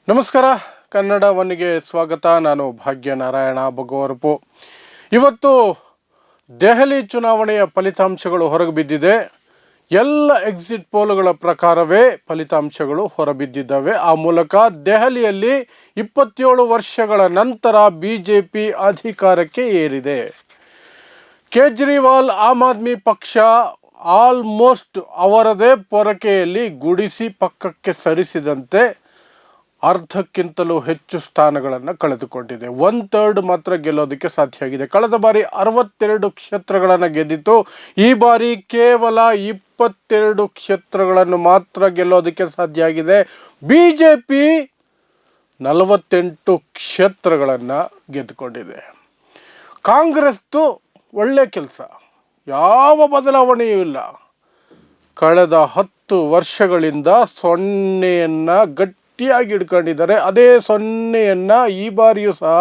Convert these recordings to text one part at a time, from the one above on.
ನಮಸ್ಕಾರ. ಕನ್ನಡ ಒನ್ಗೆ ಸ್ವಾಗತ. ನಾನು ಭಾಗ್ಯನಾರಾಯಣ ಬಗೋರ್ಪು. ಇವತ್ತು ದೆಹಲಿ ಚುನಾವಣೆಯ ಫಲಿತಾಂಶಗಳು ಹೊರಗೆ ಬಿದ್ದಿದೆ. ಎಲ್ಲ ಎಕ್ಸಿಟ್ ಪೋಲ್ಗಳ ಪ್ರಕಾರವೇ ಫಲಿತಾಂಶಗಳು ಹೊರಬಿದ್ದಿದ್ದಾವೆ. ಆ ಮೂಲಕ ದೆಹಲಿಯಲ್ಲಿ 27 ವರ್ಷಗಳ ನಂತರ BJP ಅಧಿಕಾರಕ್ಕೆ ಏರಿದೆ. ಕೇಜ್ರಿವಾಲ್ ಆಮ್ ಆದ್ಮಿ ಪಕ್ಷ ಆಲ್ಮೋಸ್ಟ್ ಅವರದೇ ಪೊರಕೆಯಲ್ಲಿ ಗುಡಿಸಿ ಪಕ್ಕಕ್ಕೆ ಸರಿಸಿದಂತೆ ಅರ್ಧಕ್ಕಿಂತಲೂ ಹೆಚ್ಚು ಸ್ಥಾನಗಳನ್ನು ಕಳೆದುಕೊಂಡಿದೆ. 1/3 ಮಾತ್ರ ಗೆಲ್ಲೋದಕ್ಕೆ ಸಾಧ್ಯ ಆಗಿದೆ. ಕಳೆದ ಬಾರಿ 62 ಕ್ಷೇತ್ರಗಳನ್ನು ಗೆದ್ದಿತ್ತು. ಈ ಬಾರಿ ಕೇವಲ 22 ಕ್ಷೇತ್ರಗಳನ್ನು ಮಾತ್ರ ಗೆಲ್ಲೋದಕ್ಕೆ ಸಾಧ್ಯ ಆಗಿದೆ. BJP 48 ಕ್ಷೇತ್ರಗಳನ್ನು ಗೆದ್ದುಕೊಂಡಿದೆ. ಕಾಂಗ್ರೆಸ್ದು ಒಳ್ಳೆ ಕೆಲಸ, ಯಾವ ಬದಲಾವಣೆಯೂ ಇಲ್ಲ. ಕಳೆದ 10 ವರ್ಷಗಳಿಂದ 0ಯನ್ನು ಗಟ್ಟಿಯಾಗಿ ಹಿಡ್ಕೊಂಡಿದ್ದಾರೆ. ಅದೇ 0ಯನ್ನು ಈ ಬಾರಿಯೂ ಸಹ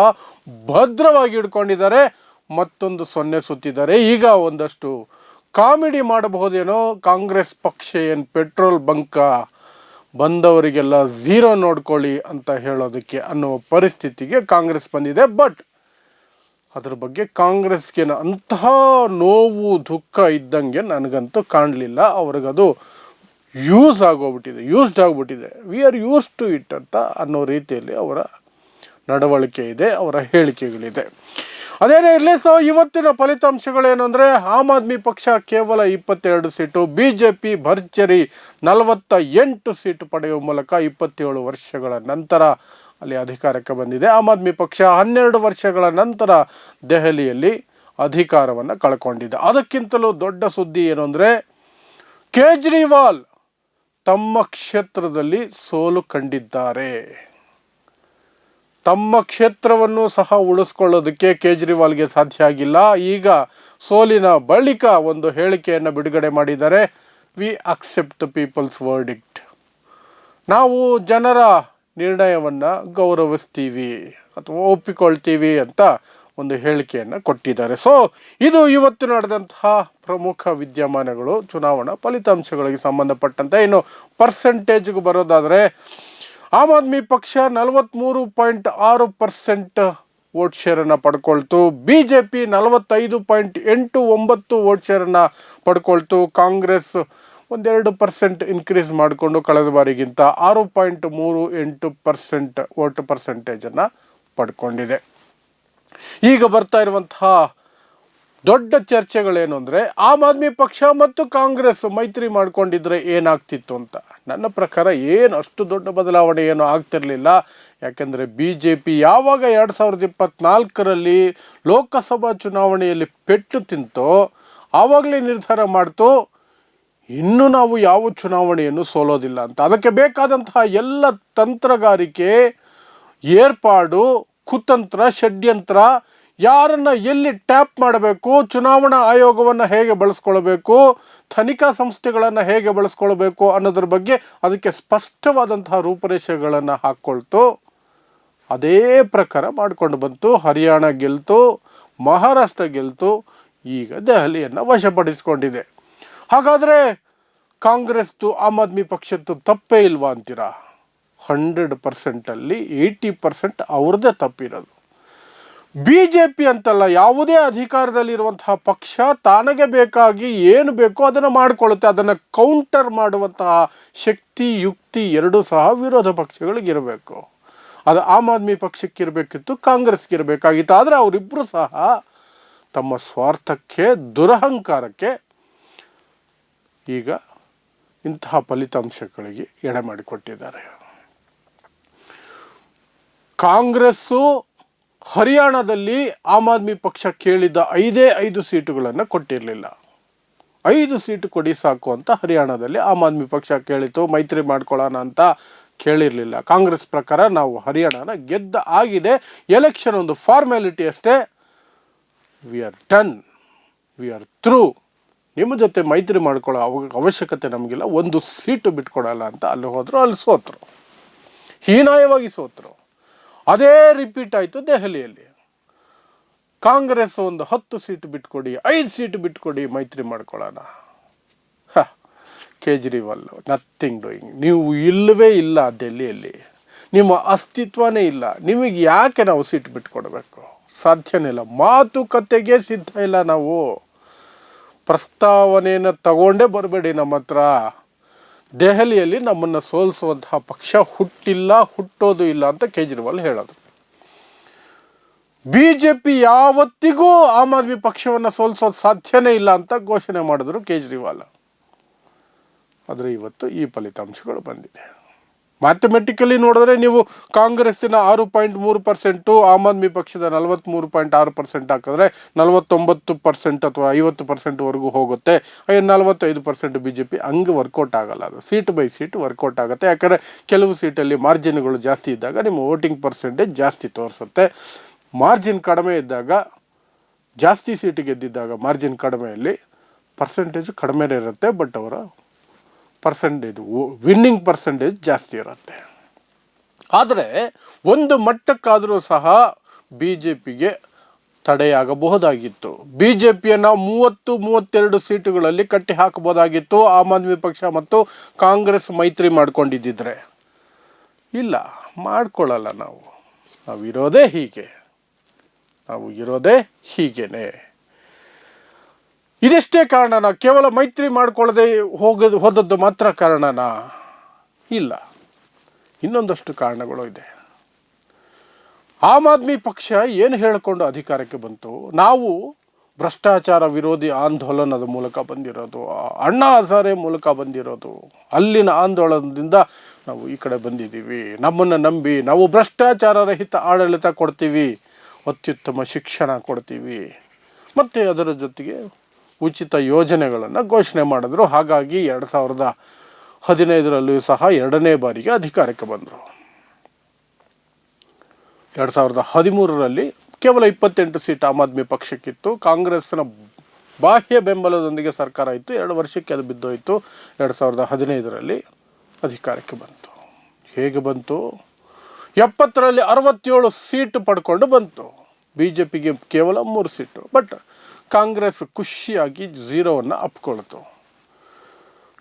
ಭದ್ರವಾಗಿ ಹಿಡ್ಕೊಂಡಿದ್ದಾರೆ. ಮತ್ತೊಂದು 0 ಸುತ್ತಿದ್ದಾರೆ. ಈಗ ಒಂದಷ್ಟು ಕಾಮಿಡಿ ಮಾಡಬಹುದೇನೋ, ಕಾಂಗ್ರೆಸ್ ಪಕ್ಷ ಏನು ಪೆಟ್ರೋಲ್ ಬಂಕ ಬಂದವರಿಗೆಲ್ಲ 0 ನೋಡ್ಕೊಳ್ಳಿ ಅಂತ ಹೇಳೋದಕ್ಕೆ ಅನ್ನೋ ಪರಿಸ್ಥಿತಿಗೆ ಕಾಂಗ್ರೆಸ್ ಬಂದಿದೆ. ಬಟ್ ಅದ್ರ ಬಗ್ಗೆ ಕಾಂಗ್ರೆಸ್ಗೆ ಅಂತಹ ನೋವು ದುಃಖ ಇದ್ದಂಗೆ ನನಗಂತೂ ಕಾಣಲಿಲ್ಲ. ಅವ್ರಿಗದು ಯೂಸ್ಡ್ ಆಗಿಬಿಟ್ಟಿದೆ. We are use to it ಅಂತ ಅನ್ನೋ ರೀತಿಯಲ್ಲಿ ಅವರ ನಡವಳಿಕೆ ಇದೆ, ಅವರ ಹೇಳಿಕೆಗಳಿದೆ. ಅದೇನೇ ಇರಲಿ. ಸೊ ಇವತ್ತಿನ ಫಲಿತಾಂಶಗಳೇನು ಅಂದರೆ, ಆಮ್ ಆದ್ಮಿ ಪಕ್ಷ ಕೇವಲ 22 ಸೀಟು, BJP ಭರ್ಜರಿ 48 ಸೀಟು ಪಡೆಯುವ ಮೂಲಕ 27 ವರ್ಷಗಳ ನಂತರ ಅಲ್ಲಿ ಅಧಿಕಾರಕ್ಕೆ ಬಂದಿದೆ. ಆಮ್ ಆದ್ಮಿ ಪಕ್ಷ 12 ವರ್ಷಗಳ ನಂತರ ದೆಹಲಿಯಲ್ಲಿ ಅಧಿಕಾರವನ್ನು ಕಳ್ಕೊಂಡಿದೆ. ಅದಕ್ಕಿಂತಲೂ ದೊಡ್ಡ ಸುದ್ದಿ ಏನು ಅಂದರೆ, ಕೇಜ್ರಿವಾಲ್ ತಮ್ಮ ಕ್ಷೇತ್ರದಲ್ಲಿ ಸೋಲು ಕಂಡಿದ್ದಾರೆ. ತಮ್ಮ ಕ್ಷೇತ್ರವನ್ನು ಸಹ ಉಳಿಸ್ಕೊಳ್ಳೋದಕ್ಕೆ ಕೇಜ್ರಿವಾಲ್ಗೆ ಸಾಧ್ಯ ಆಗಿಲ್ಲ. ಈಗ ಸೋಲಿನ ಬಳಿಕ ಒಂದು ಹೇಳಿಕೆಯನ್ನು ಬಿಡುಗಡೆ ಮಾಡಿದ್ದಾರೆ. We accept people's verdict. ನಾವು ಜನರ ನಿರ್ಣಯವನ್ನು ಗೌರವಿಸ್ತೀವಿ ಅಥವಾ ಒಪ್ಪಿಕೊಳ್ತೀವಿ ಅಂತ ಒಂದು ಹೇಳಿಕೆಯನ್ನು ಕೊಟ್ಟಿದ್ದಾರೆ. ಸೊ ಇದು ಇವತ್ತು ನಡೆದಂತಹ ಪ್ರಮುಖ ವಿದ್ಯಮಾನಗಳು, ಚುನಾವಣಾ ಫಲಿತಾಂಶಗಳಿಗೆ ಸಂಬಂಧಪಟ್ಟಂತೆ. ಇನ್ನು ಪರ್ಸೆಂಟೇಜ್ಗೆ ಬರೋದಾದರೆ, ಆಮ್ ಆದ್ಮಿ ಪಕ್ಷ 43.6% ವೋಟ್ ಶೇರನ್ನು ಪಡ್ಕೊಳ್ತು. BJP 45.89 ವೋಟ್ ಶೇರನ್ನು ಪಡ್ಕೊಳ್ತು. ಕಾಂಗ್ರೆಸ್ 1-2% ಇನ್ಕ್ರೀಸ್ ಮಾಡಿಕೊಂಡು ಕಳೆದ ಬಾರಿಗಿಂತ 6.38% ವೋಟ್ ಪರ್ಸೆಂಟೇಜನ್ನು ಪಡ್ಕೊಂಡಿದೆ. ಈಗ ಬರ್ತಾ ಇರುವಂತಹ ದೊಡ್ಡ ಚರ್ಚೆಗಳೇನು ಅಂದರೆ, ಆಮ್ ಆದ್ಮಿ ಪಕ್ಷ ಮತ್ತು ಕಾಂಗ್ರೆಸ್ ಮೈತ್ರಿ ಮಾಡ್ಕೊಂಡಿದ್ರೆ ಏನಾಗ್ತಿತ್ತು ಅಂತ. ನನ್ನ ಪ್ರಕಾರ ಅಷ್ಟು ದೊಡ್ಡ ಬದಲಾವಣೆ ಏನು ಆಗ್ತಿರಲಿಲ್ಲ. ಯಾಕೆಂದರೆ BJP ಯಾವಾಗ 2024ರಲ್ಲಿ ಲೋಕಸಭಾ ಚುನಾವಣೆಯಲ್ಲಿ ಪೆಟ್ಟು ತಿಂತೋ ಆವಾಗಲೇ ನಿರ್ಧಾರ ಮಾಡ್ತು, ಇನ್ನು ನಾವು ಯಾವ ಚುನಾವಣೆಯನ್ನು ಸೋಲೋದಿಲ್ಲ ಅಂತ. ಅದಕ್ಕೆ ಬೇಕಾದಂತಹ ಎಲ್ಲ ತಂತ್ರಗಾರಿಕೆ, ಏರ್ಪಾಡು, ಕುತಂತ್ರ, ಷಡ್ಯಂತ್ರ, ಯಾರನ್ನು ಎಲ್ಲಿ ಟ್ಯಾಪ್ ಮಾಡಬೇಕು, ಚುನಾವಣಾ ಆಯೋಗವನ್ನು ಹೇಗೆ ಬಳಸ್ಕೊಳ್ಬೇಕು, ತನಿಖಾ ಸಂಸ್ಥೆಗಳನ್ನು ಹೇಗೆ ಬಳಸ್ಕೊಳ್ಬೇಕು ಅನ್ನೋದ್ರ ಬಗ್ಗೆ ಅದಕ್ಕೆ ಸ್ಪಷ್ಟವಾದಂತಹ ರೂಪರೇಷೆಗಳನ್ನು ಹಾಕ್ಕೊಳ್ತು. ಅದೇ ಪ್ರಕಾರ ಮಾಡಿಕೊಂಡು ಬಂತು. ಹರಿಯಾಣ ಗೆಲ್ತು, ಮಹಾರಾಷ್ಟ್ರ ಗೆಲ್ತು, ಈಗ ದೆಹಲಿಯನ್ನು ವಶಪಡಿಸ್ಕೊಂಡಿದೆ. ಹಾಗಾದರೆ ಕಾಂಗ್ರೆಸ್ದು ಆಮ್ ಆದ್ಮಿ ಪಕ್ಷದ್ದು ತಪ್ಪೇ ಇಲ್ವಾ ಅಂತೀರಾ? 100%ಅಲ್ಲಿ 80% ಅವ್ರದ್ದೇ ತಪ್ಪಿರೋದು. BJP ಅಂತಲ್ಲ, ಯಾವುದೇ ಅಧಿಕಾರದಲ್ಲಿರುವಂತಹ ಪಕ್ಷ ತನಗೆ ಬೇಕಾಗಿ ಏನು ಬೇಕೋ ಅದನ್ನು ಮಾಡಿಕೊಳ್ಳುತ್ತೆ. ಅದನ್ನು ಕೌಂಟರ್ ಮಾಡುವಂತಹ ಶಕ್ತಿ, ಯುಕ್ತಿ ಎರಡೂ ಸಹ ವಿರೋಧ ಪಕ್ಷಗಳಿಗಿರಬೇಕು. ಅದು ಆಮ್ ಆದ್ಮಿ ಪಕ್ಷಕ್ಕಿರಬೇಕಿತ್ತು, ಕಾಂಗ್ರೆಸ್ಗಿರಬೇಕಾಗಿತ್ತು. ಆದರೆ ಅವರಿಬ್ಬರು ಸಹ ತಮ್ಮ ಸ್ವಾರ್ಥಕ್ಕೆ, ದುರಹಂಕಾರಕ್ಕೆ ಈಗ ಇಂತಹ ಫಲಿತಾಂಶಗಳಿಗೆ ಎಡೆ ಮಾಡಿಕೊಟ್ಟಿದ್ದಾರೆ. ಕಾಂಗ್ರೆಸ್ಸು ಹರಿಯಾಣದಲ್ಲಿ ಆಮ್ ಆದ್ಮಿ ಪಕ್ಷ ಕೇಳಿದ 5 ಸೀಟುಗಳನ್ನು ಕೊಟ್ಟಿರಲಿಲ್ಲ. 5 ಸೀಟು ಕೊಡಿ ಸಾಕು ಅಂತ ಹರಿಯಾಣದಲ್ಲಿ ಆಮ್ ಆದ್ಮಿ ಪಕ್ಷ ಕೇಳಿತು. ಮೈತ್ರಿ ಮಾಡ್ಕೊಳ್ಳೋಣ ಅಂತ ಕೇಳಿರಲಿಲ್ಲ. ಕಾಂಗ್ರೆಸ್ ಪ್ರಕಾರ ನಾವು ಹರಿಯಾಣನ ಗೆದ್ದ ಆಗಿದೆ, ಎಲೆಕ್ಷನ್ ಒಂದು ಫಾರ್ಮ್ಯಾಲಿಟಿ ಅಷ್ಟೇ, we are done, we are through, ನಿಮ್ಮ ಜೊತೆ ಮೈತ್ರಿ ಮಾಡ್ಕೊಳ್ಳೋ ಅವಶ್ಯಕತೆ ನಮಗಿಲ್ಲ, 1 ಸೀಟು ಬಿಟ್ಕೊಡಲ್ಲ ಅಂತ ಅಲ್ಲಿ ಹೋದರು. ಅಲ್ಲಿ ಸೋತರು, ಹೀನಾಯವಾಗಿ ಸೋತರು. ಅದೇ ರಿಪೀಟ್ ಆಯಿತು ದೆಹಲಿಯಲ್ಲಿ. ಕಾಂಗ್ರೆಸ್ ಒಂದು 10 ಸೀಟು ಬಿಟ್ಕೊಡಿ, 5 ಸೀಟು ಬಿಟ್ಕೊಡಿ, ಮೈತ್ರಿ ಮಾಡ್ಕೊಳ್ಳೋಣ. Kejriwal nothing doing. ನೀವು ಇಲ್ಲವೇ ಇಲ್ಲ ಡೆಲ್ಲಿಯಲ್ಲಿ. ನಿಮ್ಮ ಅಸ್ತಿತ್ವನೇ ಇಲ್ಲ. ನಿಮಗೆ ಯಾಕೆ ನಾವು ಸೀಟ್ ಬಿಟ್ಕೊಡ್ಬೇಕು? ಸಾಧ್ಯನೇ ಇಲ್ಲ. ಮಾತುಕತೆಗೆ ಸಿದ್ಧ ಇಲ್ಲ ನಾವು. ಪ್ರಸ್ತಾವನೆಯನ್ನು ತಗೊಂಡೇ ಬರಬೇಡಿ ನಮ್ಮ ಹತ್ರ. ದೆಹಲಿಯಲ್ಲಿ ನಮ್ಮನ್ನು ಸೋಲಿಸುವಂತಹ ಪಕ್ಷ ಹುಟ್ಟಿಲ್ಲ, ಹುಟ್ಟೋದು ಇಲ್ಲ ಅಂತ ಕೇಜ್ರಿವಾಲ್ ಹೇಳೋದು. BJP ಯಾವತ್ತಿಗೂ ಆಮ್ ಆದ್ಮಿ ಪಕ್ಷವನ್ನು ಸೋಲಿಸೋದು ಸಾಧ್ಯನೇ ಇಲ್ಲ ಅಂತ ಘೋಷಣೆ ಮಾಡಿದ್ರು ಕೇಜ್ರಿವಾಲ್. ಆದರೆ ಇವತ್ತು ಈ ಫಲಿತಾಂಶಗಳು ಬಂದಿದೆ. ಮ್ಯಾಥಮೆಟಿಕಲಿ ನೋಡಿದ್ರೆ ನೀವು ಕಾಂಗ್ರೆಸ್ಸಿನ 6.3%, ಆಮ್ ಆದ್ಮಿ ಪಕ್ಷದ 43.6% ಹಾಕಿದ್ರೆ 49% ಅಥವಾ 50%ವರೆಗೂ ಹೋಗುತ್ತೆ. 45% BJP. ಹಂಗೆ ವರ್ಕೌಟ್ ಆಗಲ್ಲ. ಅದು ಸೀಟ್ ಬೈ ಸೀಟ್ ವರ್ಕೌಟ್ ಆಗುತ್ತೆ. ಯಾಕಂದರೆ ಕೆಲವು ಸೀಟಲ್ಲಿ ಮಾರ್ಜಿನ್ಗಳು ಜಾಸ್ತಿ ಇದ್ದಾಗ ನಿಮ್ಮ ವೋಟಿಂಗ್ ಪರ್ಸೆಂಟೇಜ್ ಜಾಸ್ತಿ ತೋರಿಸುತ್ತೆ. ಮಾರ್ಜಿನ್ ಕಡಿಮೆ ಇದ್ದಾಗ, ಜಾಸ್ತಿ ಸೀಟ್ ಗೆದ್ದಿದ್ದಾಗ ಮಾರ್ಜಿನ್ ಕಡಿಮೆಯಲ್ಲಿ ಪರ್ಸೆಂಟೇಜ್ ಕಡಿಮೆನೇ ಇರುತ್ತೆ, ಬಟ್ ಅವರ ವಿನ್ನಿಂಗ್ ಪರ್ಸೆಂಟೇಜ್ ಜಾಸ್ತಿ ಇರುತ್ತೆ. ಆದರೆ ಒಂದು ಮಟ್ಟಕ್ಕಾದರೂ ಸಹ BJPಗೆ ತಡೆಯಾಗಬಹುದಾಗಿತ್ತು. BJPಯನ್ನು 30-32 ಸೀಟುಗಳಲ್ಲಿ ಕಟ್ಟಿ ಹಾಕಬಹುದಾಗಿತ್ತು ಆಮ್ ಆದ್ಮಿ ಪಕ್ಷ ಮತ್ತು ಕಾಂಗ್ರೆಸ್ ಮೈತ್ರಿ ಮಾಡ್ಕೊಂಡಿದ್ದಿದ್ರೆ. ಇಲ್ಲ, ಮಾಡ್ಕೊಳ್ಳಲ್ಲ. ನಾವು ಇರೋದೇ ಹೀಗೆ, ನಾವು ಇರೋದೇ ಹೀಗೇನೆ. ಇದೆಷ್ಟೇ ಕಾರಣನಾ? ಕೇವಲ ಮೈತ್ರಿ ಮಾಡ್ಕೊಳ್ಳದೆ ಹೋದದ್ದು ಮಾತ್ರ ಕಾರಣನಾ? ಇಲ್ಲ, ಇನ್ನೊಂದಷ್ಟು ಕಾರಣಗಳು ಇದೆ. ಆಮ್ ಆದ್ಮಿ ಪಕ್ಷ ಏನು ಹೇಳಿಕೊಂಡು ಅಧಿಕಾರಕ್ಕೆ ಬಂತು? ನಾವು ಭ್ರಷ್ಟಾಚಾರ ವಿರೋಧಿ ಆಂದೋಲನದ ಮೂಲಕ ಬಂದಿರೋದು, ಅಣ್ಣಾ ಹಜಾರೆ ಮೂಲಕ ಬಂದಿರೋದು. ಅಲ್ಲಿನ ಆಂದೋಲನದಿಂದ ನಾವು ಈ ಕಡೆ ಬಂದಿದ್ದೀವಿ. ನಮ್ಮನ್ನು ನಂಬಿ ನಾವು ಭ್ರಷ್ಟಾಚಾರ ರಹಿತ ಆಡಳಿತ ಕೊಡ್ತೀವಿ, ಅತ್ಯುತ್ತಮ ಶಿಕ್ಷಣ ಕೊಡ್ತೀವಿ, ಮತ್ತು ಅದರ ಜೊತೆಗೆ ಉಚಿತ ಯೋಜನೆಗಳನ್ನು ಘೋಷಣೆ ಮಾಡಿದ್ರು. ಹಾಗಾಗಿ 2015ರಲ್ಲೂ ಸಹ 2ನೇ ಬಾರಿಗೆ ಅಧಿಕಾರಕ್ಕೆ ಬಂದರು. 2013ರಲ್ಲಿ ಕೇವಲ 28 ಸೀಟ್ ಆಮ್ ಆದ್ಮಿ ಪಕ್ಷಕ್ಕಿತ್ತು. ಕಾಂಗ್ರೆಸ್ನ ಬಾಹ್ಯ ಬೆಂಬಲದೊಂದಿಗೆ ಸರ್ಕಾರ ಇತ್ತು. 2 ವರ್ಷಕ್ಕೆ ಅದು ಬಿದ್ದೋಯಿತು. 2015ರಲ್ಲಿ ಅಧಿಕಾರಕ್ಕೆ ಬಂತು. ಹೇಗೆ ಬಂತು? 70ರಲ್ಲಿ 67 ಸೀಟು ಪಡ್ಕೊಂಡು ಬಂತು. BJPಗೆ ಕೇವಲ 3 ಸೀಟು. ಬಟ್ ಕಾಂಗ್ರೆಸ್ ಖುಷಿಯಾಗಿ 0ವನ್ನು ಅಪ್ಕೊಳ್ತು.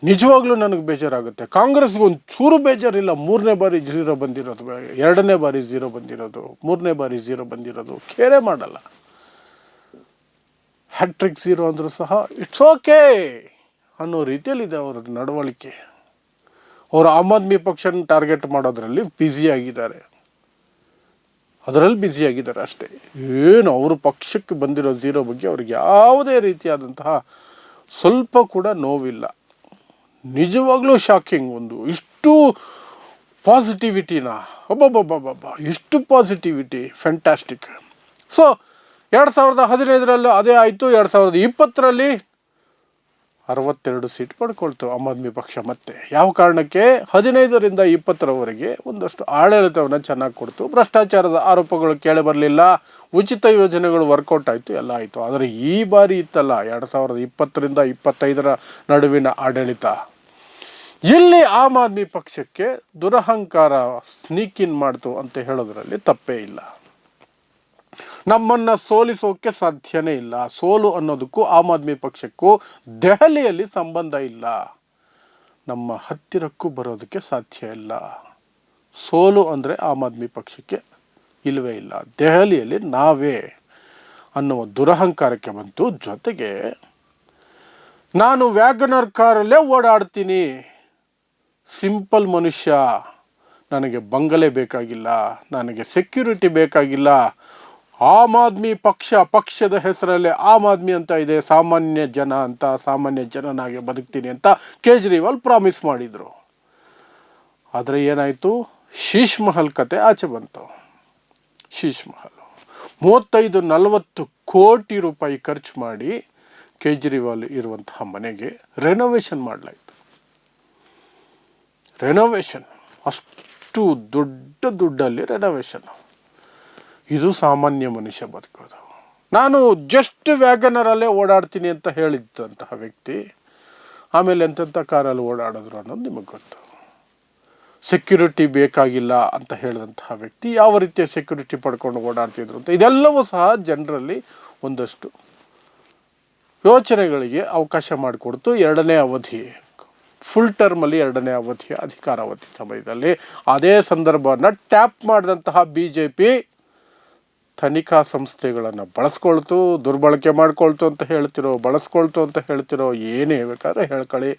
ನಿಜವಾಗ್ಲೂ ನನಗೆ ಬೇಜಾರಾಗುತ್ತೆ. ಕಾಂಗ್ರೆಸ್ಗೆ ಒಂದು ಚೂರು ಬೇಜಾರಿಲ್ಲ. 3ನೇ ಬಾರಿ 0 ಬಂದಿರೋದು, 2ನೇ ಬಾರಿ 0 ಬಂದಿರೋದು, 3ನೇ ಬಾರಿ 0 ಬಂದಿರೋದು ಕೇರೆ ಮಾಡಲ್ಲ. ಹ್ಯಾಟ್ರಿಕ್ 0 ಅಂದರೂ ಸಹ ಇಟ್ಸ್ ಓಕೆ ಅನ್ನೋ ರೀತಿಯಲ್ಲಿದೆ ಅವರ ನಡವಳಿಕೆ. ಅವರು ಆಮ್ ಆದ್ಮಿ ಪಕ್ಷನ ಟಾರ್ಗೆಟ್ ಮಾಡೋದ್ರಲ್ಲಿ ಬ್ಯುಸಿಯಾಗಿದ್ದಾರೆ, ಅಷ್ಟೇ. ಏನು ಅವ್ರ ಪಕ್ಷಕ್ಕೆ ಬಂದಿರೋ 0 ಬಗ್ಗೆ ಅವ್ರಿಗೆ ಯಾವುದೇ ರೀತಿಯಾದಂತಹ ಸ್ವಲ್ಪ ಕೂಡ ನೋವಿಲ್ಲ. ನಿಜವಾಗ್ಲೂ ಶಾಕಿಂಗ್. ಒಂದು ಇಷ್ಟು ಪಾಸಿಟಿವಿಟಿನ, ಎಷ್ಟು ಪಾಸಿಟಿವಿಟಿ, ಫ್ಯಾಂಟಾಸ್ಟಿಕ್. ಸೊ 2015ರಲ್ಲೂ ಅದೇ ಆಯಿತು. 2020ರಲ್ಲಿ 62 ಸೀಟ್ ಪಡ್ಕೊಳ್ತು ಆಮ್ ಆದ್ಮಿ ಪಕ್ಷ. ಮತ್ತೆ ಯಾವ ಕಾರಣಕ್ಕೆ? 15ರಿಂದ 20ರವರೆಗೆ ಒಂದಷ್ಟು ಆಡಳಿತವನ್ನು ಚೆನ್ನಾಗಿ ಕೊಡ್ತು. ಭ್ರಷ್ಟಾಚಾರದ ಆರೋಪಗಳು ಕೇಳಿ ಬರಲಿಲ್ಲ. ಉಚಿತ ಯೋಜನೆಗಳು ವರ್ಕೌಟ್ ಆಯಿತು, ಎಲ್ಲ ಆಯಿತು. ಆದರೆ ಈ ಬಾರಿ ಇತ್ತಲ್ಲ 2020ರಿಂದ 25ರ ನಡುವಿನ ಆಡಳಿತ, ಇಲ್ಲಿ ಆಮ್ ಆದ್ಮಿ ಪಕ್ಷಕ್ಕೆ ದುರಹಂಕಾರ ಸ್ನೀಕ್ ಇನ್ ಮಾಡ್ತು ಅಂತ ಹೇಳೋದ್ರಲ್ಲಿ ತಪ್ಪೇ ಇಲ್ಲ. ನಮ್ಮನ್ನು ಸೋಲಿಸೋಕ್ಕೆ ಸಾಧ್ಯನೇ ಇಲ್ಲ. ಸೋಲು ಅನ್ನೋದಕ್ಕೂ ಆಮ್ ಆದ್ಮಿ ಪಕ್ಷಕ್ಕೂ ದೆಹಲಿಯಲ್ಲಿ ಸಂಬಂಧ ಇಲ್ಲ. ನಮ್ಮ ಹತ್ತಿರಕ್ಕೂ ಬರೋದಕ್ಕೆ ಸಾಧ್ಯ ಇಲ್ಲ. ಸೋಲು ಅಂದರೆ ಆಮ್ ಆದ್ಮಿ ಪಕ್ಷಕ್ಕೆ ಇಲ್ಲವೇ ಇಲ್ಲ. ದೆಹಲಿಯಲ್ಲಿ ನಾವೇ ಅನ್ನುವ ದುರಹಂಕಾರಕ್ಕೆ ಬಂತು. ಜೊತೆಗೆ ನಾನು ವ್ಯಾಗನರ್ ಕಾರಲ್ಲೇ ಓಡಾಡ್ತೀನಿ, ಸಿಂಪಲ್ ಮನುಷ್ಯ, ನನಗೆ ಬಂಗಲೆ ಬೇಕಾಗಿಲ್ಲ, ನನಗೆ ಸೆಕ್ಯೂರಿಟಿ ಬೇಕಾಗಿಲ್ಲ, ಆಮ್ ಆದ್ಮಿ ಪಕ್ಷದ ಹೆಸರಲ್ಲಿ ಆಮ್ ಆದ್ಮಿ ಅಂತ ಇದೆ, ಸಾಮಾನ್ಯ ಜನ ಅಂತ, ಸಾಮಾನ್ಯ ಜನನಾಗೆ ಬದುಕ್ತೀನಿ ಅಂತ ಕೇಜ್ರಿವಾಲ್ ಪ್ರಾಮಿಸ್ ಮಾಡಿದರು. ಆದರೆ ಏನಾಯಿತು? ಶೀಶ್ ಮಹಲ್ ಕತೆ ಆಚೆ ಬಂತು. ಶೀಶ್ ಮಹಲ್ 35-40 ಕೋಟಿ ರೂಪಾಯಿ ಖರ್ಚು ಮಾಡಿ ಕೇಜ್ರಿವಾಲ್ ಇರುವಂತಹ ಮನೆಗೆ ರೆನೋವೇಷನ್ ಮಾಡಲಾಯಿತು. ರೆನೋವೇಷನ್, ಅಷ್ಟು ದೊಡ್ಡ ದುಡ್ಡಲ್ಲಿ ರೆನೋವೇಷನ್. ಇದು ಸಾಮಾನ್ಯ ಮನುಷ್ಯ ಬದುಕೋದು. ನಾನು ಜಸ್ಟ್ ವ್ಯಾಗನರಲ್ಲೇ ಓಡಾಡ್ತೀನಿ ಅಂತ ಹೇಳಿದ್ದಂತಹ ವ್ಯಕ್ತಿ ಆಮೇಲೆ ಎಂತೆಂಥ ಕಾರಲ್ಲಿ ಓಡಾಡಿದ್ರು ಅನ್ನೋದು ನಿಮಗೆ ಗೊತ್ತು. ಸೆಕ್ಯೂರಿಟಿ ಬೇಕಾಗಿಲ್ಲ ಅಂತ ಹೇಳಿದಂತಹ ವ್ಯಕ್ತಿ ಯಾವ ರೀತಿಯ ಸೆಕ್ಯೂರಿಟಿ ಪಡ್ಕೊಂಡು ಓಡಾಡ್ತಿದ್ರು ಅಂತ, ಇದೆಲ್ಲವೂ ಸಹ ಜನರಲ್ಲಿ ಒಂದಷ್ಟು ಯೋಚನೆಗಳಿಗೆ ಅವಕಾಶ ಮಾಡಿಕೊಡ್ತು. 2ನೇ ಅವಧಿ ಫುಲ್ ಟರ್ಮಲ್ಲಿ 2ನೇ ಅವಧಿಯ ಅಧಿಕಾರಾವಧಿ ಸಮಯದಲ್ಲಿ ಅದೇ ಸಂದರ್ಭವನ್ನು ಟ್ಯಾಪ್ ಮಾಡಿದಂತಹ BJP ತನಿಖಾ ಸಂಸ್ಥೆಗಳನ್ನು ಬಳಸ್ಕೊಳ್ತು, ದುರ್ಬಳಕೆ ಮಾಡ್ಕೊಳ್ತು ಅಂತ ಹೇಳ್ತಿರೋ ಏನೇ ಬೇಕಾದ್ರೆ ಹೇಳ್ಕೊಳ್ಳಿ,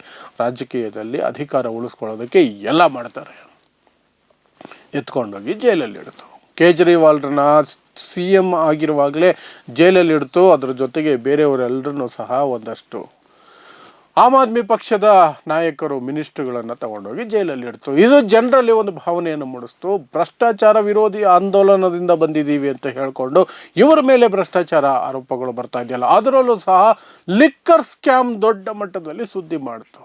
ರಾಜಕೀಯದಲ್ಲಿ ಅಧಿಕಾರ ಉಳಿಸ್ಕೊಳ್ಳೋದಕ್ಕೆ ಎಲ್ಲ ಮಾಡ್ತಾರೆ. ಎತ್ಕೊಂಡೋಗಿ ಜೈಲಲ್ಲಿ ಇಡ್ತು. ಕೇಜ್ರಿವಾಲ್ರನ್ನ CM ಆಗಿರುವಾಗಲೇ ಜೈಲಲ್ಲಿ ಇಡ್ತು. ಅದ್ರ ಜೊತೆಗೆ ಬೇರೆಯವರೆಲ್ಲರೂ ಸಹ ಒಂದಷ್ಟು ಆಮ್ ಆದ್ಮಿ ಪಕ್ಷದ ನಾಯಕರು ಮಿನಿಸ್ಟ್ರುಗಳನ್ನು ತಗೊಂಡೋಗಿ ಜೈಲಲ್ಲಿ ಇಡ್ತು. ಇದು ಜನರಲ್ಲಿ ಒಂದು ಭಾವನೆಯನ್ನು ಮೂಡಿಸ್ತು. ಭ್ರಷ್ಟಾಚಾರ ವಿರೋಧಿ ಆಂದೋಲನದಿಂದ ಬಂದಿದ್ದೀವಿ ಅಂತ ಹೇಳಿಕೊಂಡು ಇವರ ಮೇಲೆ ಭ್ರಷ್ಟಾಚಾರ ಆರೋಪಗಳು ಬರ್ತಾ ಇದೆಯಲ್ಲ, ಅದರಲ್ಲೂ ಸಹ ಲಿಕ್ಕರ್ ಸ್ಕ್ಯಾಮ್ ದೊಡ್ಡ ಮಟ್ಟದಲ್ಲಿ ಸುದ್ದಿ ಮಾಡ್ತು.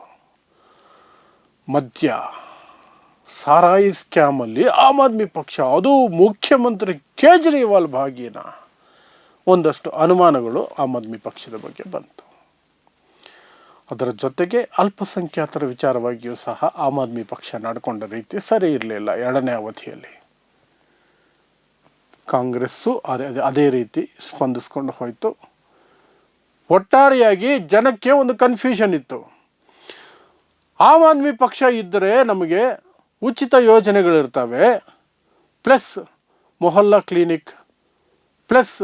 ಮದ್ಯ ಸಾರಾಯಿ ಸ್ಕ್ಯಾಮಲ್ಲಿ ಆಮ್ ಆದ್ಮಿ ಪಕ್ಷ, ಅದು ಮುಖ್ಯಮಂತ್ರಿ ಕೇಜ್ರಿವಾಲ್ ಭಾಗಿನ, ಒಂದಷ್ಟು ಅನುಮಾನಗಳು ಆಮ್ ಆದ್ಮಿ ಪಕ್ಷದ ಬಗ್ಗೆ ಬಂತು. ಅದರ ಜೊತೆಗೆ ಅಲ್ಪಸಂಖ್ಯಾತರ ವಿಚಾರವಾಗಿಯೂ ಸಹ ಆಮ್ ಆದ್ಮಿ ಪಕ್ಷ ನಡ್ಕೊಂಡ ರೀತಿ ಸರಿ ಇರಲಿಲ್ಲ. 2ನೇ ಅವಧಿಯಲ್ಲಿ ಕಾಂಗ್ರೆಸ್ಸು ಅದೇ ರೀತಿ ಸ್ಪಂದಿಸ್ಕೊಂಡು ಹೋಯಿತು. ಒಟ್ಟಾರೆಯಾಗಿ ಜನಕ್ಕೆ ಒಂದು ಕನ್ಫ್ಯೂಷನ್ ಇತ್ತು. ಆಮ್ ಆದ್ಮಿ ಪಕ್ಷ ಇದ್ದರೆ ನಮಗೆ ಉಚಿತ ಯೋಜನೆಗಳಿರ್ತವೆ, ಪ್ಲಸ್ ಮೊಹಲ್ಲಾ ಕ್ಲಿನಿಕ್, ಪ್ಲಸ್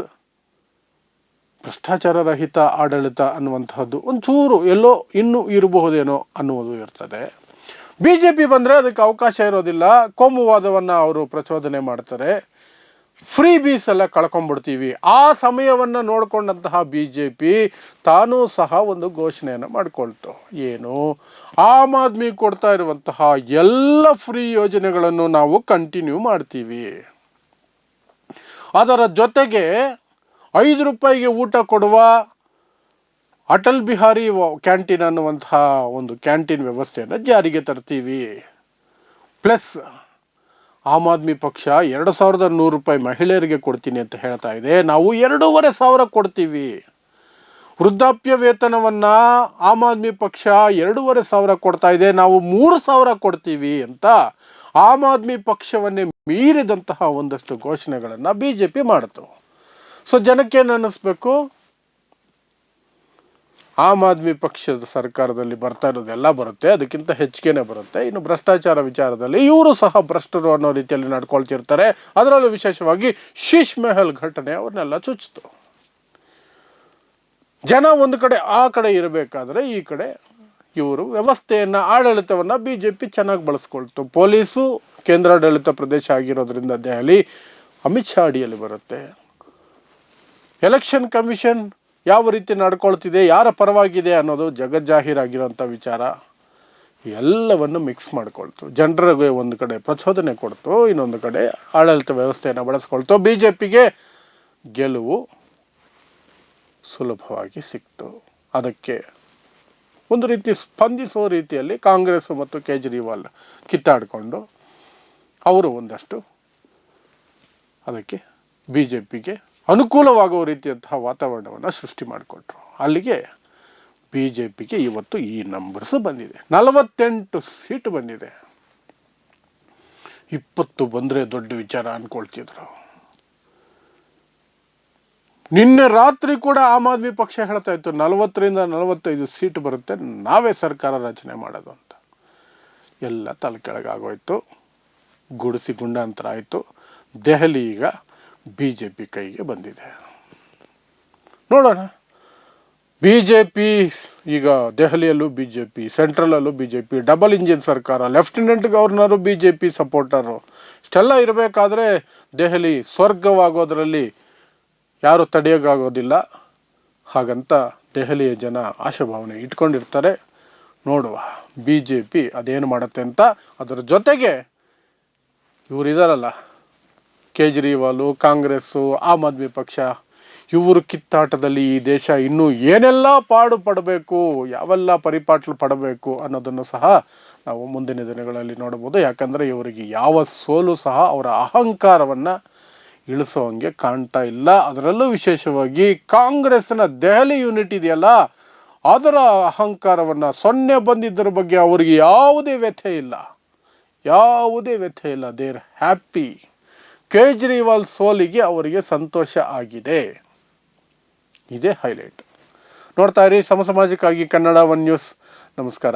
ಭ್ರಷ್ಟಾಚಾರ ರಹಿತ ಆಡಳಿತ ಅನ್ನುವಂತಹದ್ದು ಒಂಚೂರು ಎಲ್ಲೋ ಇನ್ನೂ ಇರಬಹುದೇನೋ ಅನ್ನುವುದು ಇರ್ತದೆ. BJP ಬಂದರೆ ಅದಕ್ಕೆ ಅವಕಾಶ ಇರೋದಿಲ್ಲ. ಕೋಮುವಾದವನ್ನು ಅವರು ಪ್ರಚೋದನೆ ಮಾಡ್ತಾರೆ. ಫ್ರೀ ಬೀಸ್ ಎಲ್ಲ ಕಳ್ಕೊಂಡ್ಬಿಡ್ತೀವಿ. ಆ ಸಮಯವನ್ನು ನೋಡಿಕೊಂಡಂತಹ BJP ತಾನೂ ಸಹ ಒಂದು ಘೋಷಣೆಯನ್ನು ಮಾಡಿಕೊಳ್ತು. ಏನು, ಆಮ್ ಆದ್ಮಿ ಕೊಡ್ತಾ ಇರುವಂತಹ ಎಲ್ಲ ಫ್ರೀ ಯೋಜನೆಗಳನ್ನು ನಾವು ಕಂಟಿನ್ಯೂ ಮಾಡ್ತೀವಿ. ಅದರ ಜೊತೆಗೆ 5 ರೂಪಾಯಿಗೆ ಊಟ ಕೊಡುವ ಅಟಲ್ ಬಿಹಾರಿ ಕ್ಯಾಂಟೀನ್ ಅನ್ನುವಂತಹ ಒಂದು ಕ್ಯಾಂಟೀನ್ ವ್ಯವಸ್ಥೆಯನ್ನು ಜಾರಿಗೆ ತರ್ತೀವಿ. ಪ್ಲಸ್ ಆಮ್ ಆದ್ಮಿ ಪಕ್ಷ 2100 ರೂಪಾಯಿ ಮಹಿಳೆಯರಿಗೆ ಕೊಡ್ತೀನಿ ಅಂತ ಹೇಳ್ತಾ ಇದೆ. ನಾವು 2500 ಕೊಡ್ತೀವಿ. ವೃದ್ಧಾಪ್ಯ ವೇತನವನ್ನು ಆಮ್ ಆದ್ಮಿ ಪಕ್ಷ 2500 ಕೊಡ್ತಾ ಇದೆ, ನಾವು 3000 ಕೊಡ್ತೀವಿ ಅಂತ ಆಮ್ ಆದ್ಮಿ ಪಕ್ಷವನ್ನೇ ಮೀರಿದಂತಹ ಒಂದಷ್ಟು ಘೋಷಣೆಗಳನ್ನು BJP ಮಾಡಿತು. ಸೊ ಜನಕ್ಕೇನು ಅನ್ನಿಸ್ಬೇಕು, ಆಮ್ ಆದ್ಮಿ ಪಕ್ಷದ ಸರ್ಕಾರದಲ್ಲಿ ಬರ್ತಾ ಇರೋದೆಲ್ಲ ಬರುತ್ತೆ, ಅದಕ್ಕಿಂತ ಹೆಚ್ಚಿಗೆನೇ ಬರುತ್ತೆ. ಇನ್ನು ಭ್ರಷ್ಟಾಚಾರ ವಿಚಾರದಲ್ಲಿ ಇವರು ಸಹ ಭ್ರಷ್ಟರು ಅನ್ನೋ ರೀತಿಯಲ್ಲಿ ನಡ್ಕೊಳ್ತಿರ್ತಾರೆ. ಅದರಲ್ಲೂ ವಿಶೇಷವಾಗಿ ಶೀಶ್ ಮೆಹಲ್ ಘಟನೆ ಅವ್ರನ್ನೆಲ್ಲ ಚುಚ್ಚಿತು. ಜನ ಒಂದು ಕಡೆ ಆ ಕಡೆ ಇರಬೇಕಾದ್ರೆ ಈ ಕಡೆ ಇವರು ವ್ಯವಸ್ಥೆಯನ್ನು, ಆಡಳಿತವನ್ನು BJP ಚೆನ್ನಾಗಿ ಬಳಸ್ಕೊಳ್ತು. ಪೊಲೀಸು ಕೇಂದ್ರಾಡಳಿತ ಪ್ರದೇಶ ಆಗಿರೋದ್ರಿಂದ ದೆಹಲಿ ಅಮಿತ್ ಶಾ ಅಡಿಯಲ್ಲಿ ಬರುತ್ತೆ. ಎಲೆಕ್ಷನ್ ಕಮಿಷನ್ ಯಾವ ರೀತಿ ನಡ್ಕೊಳ್ತಿದೆ, ಯಾರ ಪರವಾಗಿದೆ ಅನ್ನೋದು ಜಗಜ್ಜಾಹೀರಾಗಿರೋಂಥ ವಿಚಾರ. ಎಲ್ಲವನ್ನು ಮಿಕ್ಸ್ ಮಾಡಿಕೊಳ್ತು. ಜನರಿಗೆ ಒಂದು ಕಡೆ ಪ್ರಚೋದನೆ ಕೊಡ್ತು, ಇನ್ನೊಂದು ಕಡೆ ಆಡಳಿತ ವ್ಯವಸ್ಥೆಯನ್ನು ಬಳಸ್ಕೊಳ್ತು. BJPಗೆ ಗೆಲುವು ಸುಲಭವಾಗಿ ಸಿಕ್ತು. ಅದಕ್ಕೆ ಒಂದು ರೀತಿ ಸ್ಪಂದಿಸೋ ರೀತಿಯಲ್ಲಿ ಕಾಂಗ್ರೆಸ್ ಮತ್ತು ಕೇಜ್ರಿವಾಲ್ ಕಿತ್ತಾಡಿಕೊಂಡು ಅವರು ಒಂದಷ್ಟು ಅದಕ್ಕೆ BJPಗೆ ಅನುಕೂಲವಾಗುವ ರೀತಿಯಂತಹ ವಾತಾವರಣವನ್ನು ಸೃಷ್ಟಿ ಮಾಡಿಕೊಟ್ರು. ಅಲ್ಲಿಗೆ BJPಗೆ ಇವತ್ತು ಈ ನಂಬರ್ಸ್ ಬಂದಿದೆ. 48 ಸೀಟು ಬಂದಿದೆ. 20 ಬಂದರೆ ದೊಡ್ಡ ವಿಚಾರ ಅಂದ್ಕೊಳ್ತಿದ್ರು. ನಿನ್ನೆ ರಾತ್ರಿ ಕೂಡ ಆಮ್ ಆದ್ಮಿ ಪಕ್ಷ ಹೇಳ್ತಾ ಇತ್ತು 40ರಿಂದ 45 ಸೀಟು ಬರುತ್ತೆ, ನಾವೇ ಸರ್ಕಾರ ರಚನೆ ಮಾಡೋದು ಅಂತ. ಎಲ್ಲ ತಲೆ ಕೆಳಗಾಗೋಯ್ತು, ಗುಡಿಸಿ ಗುಂಡಾಂತರ ಆಯಿತು. ದೆಹಲಿ ಈಗ BJP ಕೈಗೆ ಬಂದಿದೆ. ನೋಡೋಣ. BJP ಈಗ ದೆಹಲಿಯಲ್ಲೂ BJP, ಸೆಂಟ್ರಲಲ್ಲೂ BJP, ಡಬಲ್ ಇಂಜಿನ್ ಸರ್ಕಾರ, ಲೆಫ್ಟಿನೆಂಟ್ ಗವರ್ನರು BJP ಸಪೋರ್ಟರು. ಇಷ್ಟೆಲ್ಲ ಇರಬೇಕಾದ್ರೆ ದೆಹಲಿ ಸ್ವರ್ಗವಾಗೋದರಲ್ಲಿ ಯಾರು ತಡೆಯೋಕ್ಕಾಗೋದಿಲ್ಲ. ಹಾಗಂತ ದೆಹಲಿಯ ಜನ ಆಶಾಭಾವನೆ ಇಟ್ಕೊಂಡಿರ್ತಾರೆ. ನೋಡುವ BJP ಅದೇನು ಮಾಡುತ್ತೆ ಅಂತ. ಅದರ ಜೊತೆಗೆ ಇವರಿದಾರಲ್ಲ, ಕೇಜ್ರಿವಾಲು, ಕಾಂಗ್ರೆಸ್ಸು, ಆಮ್ ಆದ್ಮಿ ಪಕ್ಷ, ಇವರು ಕಿತ್ತಾಟದಲ್ಲಿ ಈ ದೇಶ ಇನ್ನೂ ಏನೆಲ್ಲ ಪಾಡು ಪಡಬೇಕು, ಯಾವೆಲ್ಲ ಪರಿಪಾಟ್ಲು ಪಡಬೇಕು ಅನ್ನೋದನ್ನು ಸಹ ನಾವು ಮುಂದಿನ ದಿನಗಳಲ್ಲಿ ನೋಡ್ಬೋದು. ಯಾಕಂದರೆ ಇವರಿಗೆ ಯಾವ ಸೋಲು ಸಹ ಅವರ ಅಹಂಕಾರವನ್ನು ಇಳಿಸೋ ಹಂಗೆ ಕಾಣ್ತಾ ಇಲ್ಲ. ಅದರಲ್ಲೂ ವಿಶೇಷವಾಗಿ ಕಾಂಗ್ರೆಸ್ನ ದೆಹಲಿ ಯೂನಿಟ್ ಇದೆಯಲ್ಲ, ಅದರ ಅಹಂಕಾರವನ್ನು, 0 ಬಂದಿದ್ದರ ಬಗ್ಗೆ ಅವರಿಗೆ ಯಾವುದೇ ವ್ಯಥೆ ಇಲ್ಲ. There happy. ಕೇಜ್ರಿವಾಲ್ ಸೋಲಿಗೆ ಅವರಿಗೆ ಸಂತೋಷ ಆಗಿದೆ. ಇದೇ ಹೈಲೈಟ್. ನೋಡ್ತಾ ಇರಿ ಸಮಸಮಾಜಕ್ಕಾಗಿ ಕನ್ನಡ 1 ನ್ಯೂಸ್. ನಮಸ್ಕಾರ.